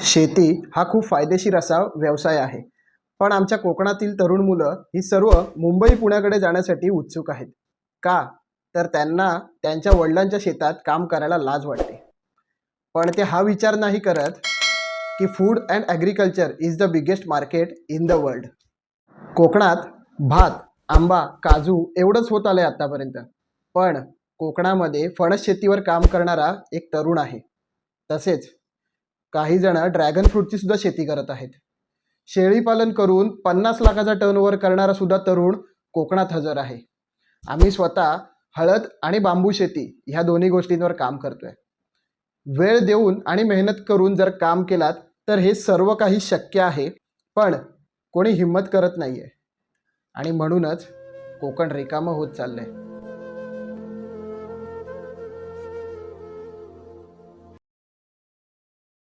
शेती हा खूप फायदेशीर असा व्यवसाय आहे. पण आमच्या कोकणातील तरुण मुलं ही सर्व मुंबई पुण्याकडे जाण्यासाठी उत्सुक आहेत. का? तर त्यांना त्यांच्या वडिलांच्या शेतात काम करायला लाज वाटते. पण ते हा विचार नाही करत की food and agriculture is the biggest market in the world. कोकणात भात, आंबा, काजू एवढंच होत आलंय आतापर्यंत. पण कोकणामध्ये फणस शेतीवर काम करणारा एक तरुण आहे. तसेच काही जण ड्रॅगन फ्रूटची सुद्धा शेती करत आहेत. शेळीपालन करून 50 लाखाचा टर्नओव्हर करणारा सुद्धा तरुण कोकणात हजर आहे. आम्ही स्वतः हळद आणि बांबू शेती ह्या दोन्ही गोष्टींवर काम करतोय. वेळ देऊन आणि मेहनत करून जर काम केलात तर हे सर्व काही शक्य आहे. पण कोणी हिंमत करत नाहीये आणि म्हणूनच कोकण रिकामं होत चाललंय.